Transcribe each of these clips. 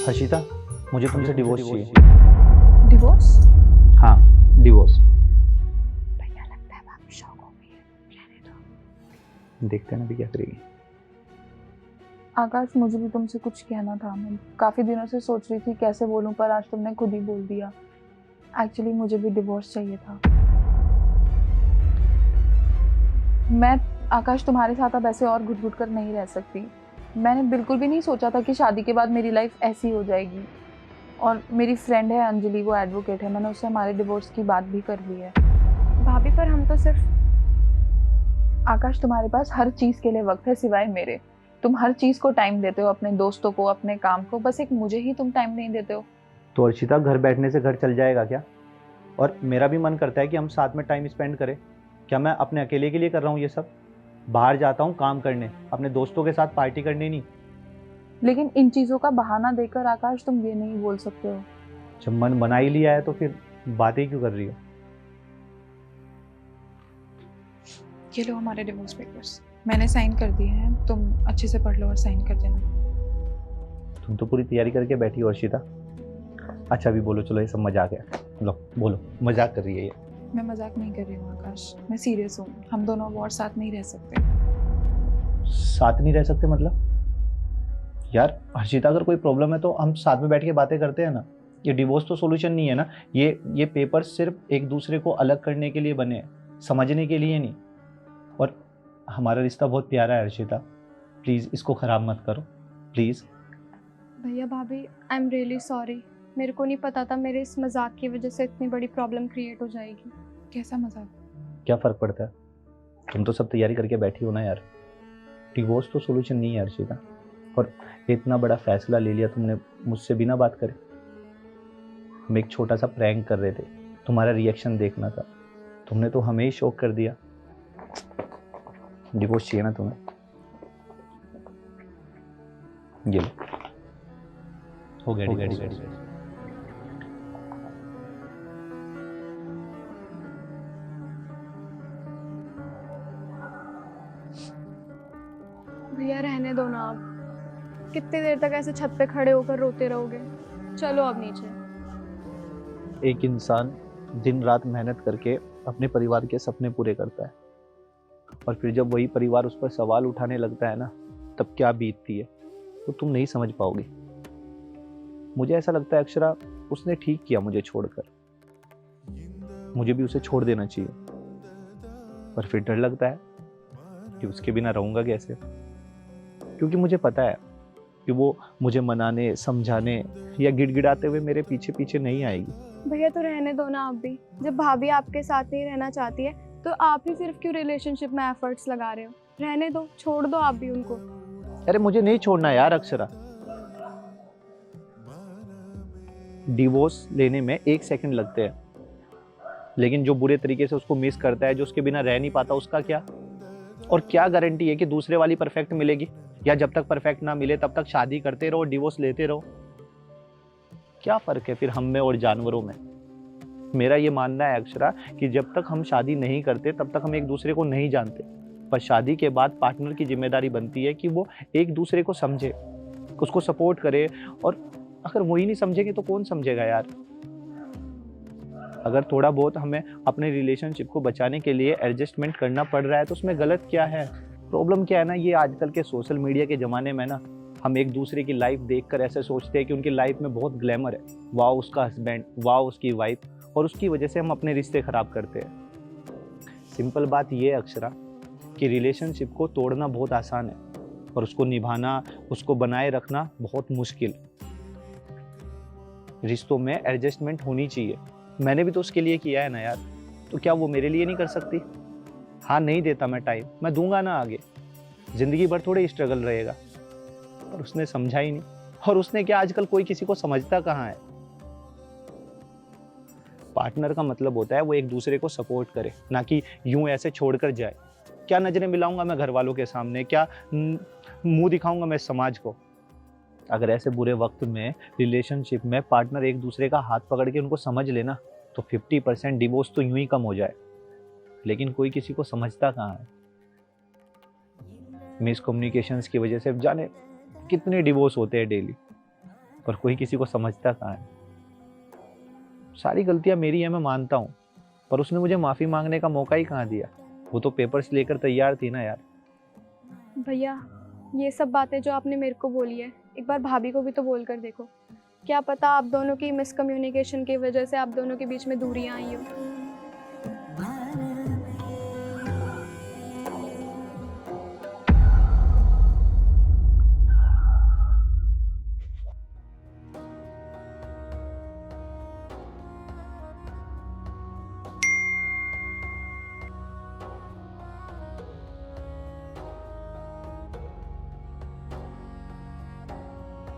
हर्षिता, मुझे तुमसे डिवोर्स चाहिए। डिवोर्स? हाँ, डिवोर्स। भैया लगता है भाभी शौक हो गई है, रहने दो। देखते हैं ना अभी क्या करेगी। आकाश, मुझे भी तुमसे कुछ कहना था। मैं काफी दिनों से सोच रही थी कैसे बोलूं, पर आज तुमने खुद ही बोल दिया। एक्चुअली मुझे भी डिवोर्स चाहिए था। मैं आकाश तुम्हारे साथ अब ऐसे और घुट घुट कर नहीं रह सकती। मैंने बिल्कुल भी नहीं सोचा था कि शादी के बाद मेरी लाइफ ऐसी हो जाएगी। और मेरी फ्रेंड है अंजलि, वो एडवोकेट है, मैंने उससे हमारे डिवोर्स की बात भी कर ली है। भाभी, पर हम तो सिर्फ... आकाश, तुम्हारे पास हर चीज के लिए वक्त है सिवाय मेरे। तुम हर चीज को टाइम देते हो, अपने दोस्तों को, अपने काम को, बस एक मुझे ही तुम टाइम नहीं देते हो। तो हर्षिता, घर बैठने से घर चल जाएगा क्या? और मेरा भी मन करता है कि हम साथ में टाइम स्पेंड करें। क्या मैं अपने अकेले के लिए कर रहा हूँ ये सब? बाहर जाता हूँ काम करने, अपने दोस्तों के साथ पार्टी करने नहीं। लेकिन इन चीजों का बहाना देकर आकाश तुम ये नहीं बोल सकते हो। जब मन बना ही लिया है तो फिर बातें क्यों कर रही हो? ये लो हमारे डिवोर्स पेपर्स, मैंने साइन कर दिए हैं। तुम अच्छे से पढ़ लो और साइन कर देना। तुम तो पूरी तैयारी करके बैठी हो हर्षिता। अच्छा अभी बोलो, चलो ये सब मजाक है। लो बोलो, मजाक कर रही है ये। मैं मजाक नहीं कर रही हूँ आकाश, मैं सीरियस हूँ। हम दोनों अब और साथ नहीं रह सकते। साथ नहीं रह सकते मतलब? यार हर्षिता, अगर कोई प्रॉब्लम है तो हम साथ में बैठ के बातें करते हैं ना। ये डिवोर्स तो सॉल्यूशन नहीं है ना। ये पेपर सिर्फ एक दूसरे को अलग करने के लिए बने हैं, समझने के लिए नहीं। और हमारा रिश्ता बहुत प्यारा है हर्षिता, प्लीज इसको खराब मत करो, प्लीज। भैया भाभी, आई एम रियली सॉरी। मेरे को नहीं पता था मेरे इस मजाक की वजह से इतनी बड़ी प्रॉब्लम क्रिएट हो जाएगी। कैसा मजाक? क्या फर्क पड़ता है? तुम तो सब तैयारी करके बैठी हो ना यार। डिवोर्स तो सॉल्यूशन नहीं है हर्षिता। और इतना बड़ा फैसला ले लिया तुमने मुझसे बिना बात करे। हम एक छोटा सा प्रैंक कर रहे थे, तुम्हारा रिएक्शन देखना था। तुमने तो हमें ही शॉक कर दिया। डिवोर्स चाहिए ना तुम्हें? ये लो, हो गया डिवोर्स। भैया रहने दो ना आप। कितनी देर तक ऐसे छत पे खड़े होकर रोते रहोगे? चलो अब नीचे। एक इंसान दिन रात मेहनत करके अपने परिवार के सपने पूरे करता है, और फिर जब वही परिवार उस पर सवाल उठाने लगता है ना, तब क्या बीतती है तो तुम नहीं समझ पाओगे। मुझे ऐसा लगता है अक्षरा, उसने ठीक किया मुझे छोड़कर। मुझे भी उसे छोड़ देना चाहिए, पर फिर डर लगता है कि उसके बिना रहूंगा कैसे। क्योंकि मुझे पता है कि वो मुझे मनाने, समझाने या गिड़गिड़ाते हुए मेरे पीछे पीछे नहीं आएगी। भैया तो रहने दो ना आप भी। जब भाभी आपके साथ नहीं रहना चाहती है तो आप ही सिर्फ क्यों रिलेशनशिप में एफर्ट्स लगा रहे हो? रहने दो, छोड़ दो आप भी उनको। अरे मुझे नहीं छोड़ना यार अक्षरा। डिवोर्स लेने में 1 सेकंड लगते हैं, लेकिन जो बुरे तरीके से उसको मिस करता है, जो उसके बिना रह नहीं पाता, उसका क्या? और क्या गारंटी है कि दूसरे वाली परफेक्ट मिलेगी? या जब तक परफेक्ट ना मिले तब तक शादी करते रहो, डिवोर्स लेते रहो। क्या फर्क है फिर हम में और जानवरों में? मेरा ये मानना है अक्षरा कि जब तक हम शादी नहीं करते तब तक हम एक दूसरे को नहीं जानते। पर शादी के बाद पार्टनर की जिम्मेदारी बनती है कि वो एक दूसरे को समझे, उसको सपोर्ट करे। और अगर वो ही नहीं समझेंगे तो कौन समझेगा यार? अगर थोड़ा बहुत हमें अपने रिलेशनशिप को बचाने के लिए एडजस्टमेंट करना पड़ रहा है तो उसमें गलत क्या है? प्रॉब्लम क्या है ना, ये आजकल के सोशल मीडिया के ज़माने में ना, हम एक दूसरे की लाइफ देखकर ऐसे सोचते हैं कि उनकी लाइफ में बहुत ग्लैमर है, वाह उसका हस्बैंड, वाह उसकी वाइफ, और उसकी वजह से हम अपने रिश्ते खराब करते हैं। सिंपल बात ये है अक्षरा कि रिलेशनशिप को तोड़ना बहुत आसान है, और उसको निभाना, उसको बनाए रखना बहुत मुश्किल। रिश्तों में एडजस्टमेंट होनी चाहिए। मैंने भी तो उसके लिए किया है ना यार, तो क्या वो मेरे लिए नहीं कर सकती? हाँ, नहीं देता मैं टाइम, मैं दूंगा ना आगे। जिंदगी भर थोड़े स्ट्रगल रहेगा। पर उसने समझा ही नहीं। और उसने क्या, आजकल कोई किसी को समझता कहाँ है? पार्टनर का मतलब होता है वो एक दूसरे को सपोर्ट करे, ना कि यूं ऐसे छोड़कर जाए। क्या नजरें मिलाऊंगा मैं घर वालों के सामने? क्या मुंह दिखाऊंगा मैं समाज को? अगर ऐसे बुरे वक्त में रिलेशनशिप में पार्टनर एक दूसरे का हाथ पकड़ के उनको समझ लेना, तो 50% डिवोर्स तो यूं ही कम हो जाए। लेकिन कोई किसी को समझता कहाँ है? मिसकम्युनिकेशंस की वजह से जाने कितने डिवोर्स होते हैं डेली। पर कोई किसी को समझता कहाँ है। सारी गलतियां मेरी है, मैं मानता हूँ, पर उसने मुझे माफ़ी मांगने का मौका ही कहाँ दिया। वो तो पेपर्स लेकर तैयार थी ना यार। भैया, ये सब बातें जो आपने मेरे को बोली है, एक बार भाभी को भी तो बोल कर देखो। क्या पता आप दोनों की मिसकम्युनिकेशन की वजह से आप दोनों के बीच में दूरियां आई हो।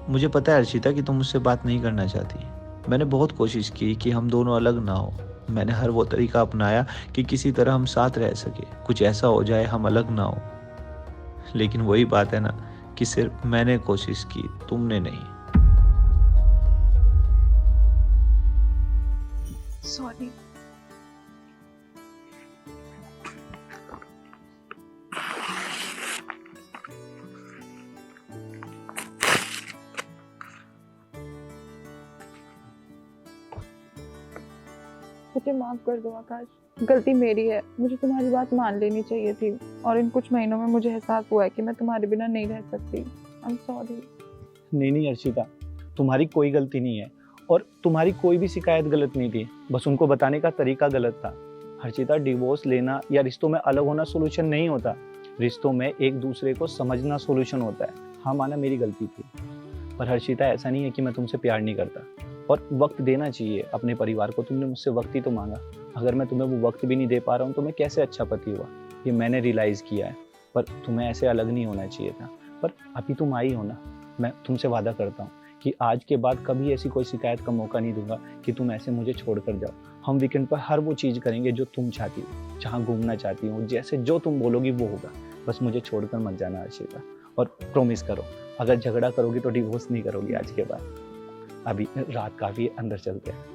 मुझे पता है अर्शिता कि तुम मुझसे बात नहीं करना चाहती। मैंने बहुत कोशिश की कि हम दोनों अलग ना हो। मैंने हर वो तरीका अपनाया कि किसी तरह हम साथ रह सके, कुछ ऐसा हो जाए हम अलग ना हो। लेकिन वही बात है ना कि सिर्फ मैंने कोशिश की, तुमने नहीं। सॉरी। मुझे माफ कर दो आकाश, गलती मेरी है। मुझे तुम्हारी बात मान लेनी चाहिए थी, और इन कुछ महीनों में मुझे एहसास हुआ है कि मैं तुम्हारे बिना नहीं रह सकती। I am sorry. नहीं अर्शिता, तुम्हारी कोई गलती नहीं है, और तुम्हारी कोई भी शिकायत गलत नहीं थी, बस उनको बताने का तरीका गलत था। हर्षिता, डिवोर्स लेना या रिश्तों में अलग होना सोल्यूशन नहीं होता। रिश्तों में एक दूसरे को समझना सोल्यूशन होता है। हाँ, माना मेरी गलती थी, पर हर्षिता ऐसा नहीं है कि मैं तुमसे प्यार नहीं करता। और वक्त देना चाहिए अपने परिवार को। तुमने मुझसे वक्त ही तो मांगा। अगर मैं तुम्हें वो वक्त भी नहीं दे पा रहा हूँ तो मैं कैसे अच्छा पति हुआ, ये मैंने रियलाइज़ किया है। पर तुम्हें ऐसे अलग नहीं होना चाहिए था। पर अभी तुम आई हो ना, मैं तुमसे वादा करता हूँ कि आज के बाद कभी ऐसी कोई शिकायत का मौका नहीं दूंगा कि तुम ऐसे मुझे छोड़ कर जाओ। हम वीकेंड पर हर वो चीज़ करेंगे जो तुम चाहती हो, जहाँ घूमना चाहती हो, जैसे जो तुम बोलोगी वो होगा। बस मुझे छोड़कर मत जाना अर्शिता, और प्रॉमिस करो अगर झगड़ा करोगी तो डिवोर्स नहीं करोगी आज के बाद। अभी रात काफ़ी, अंदर चलते हैं।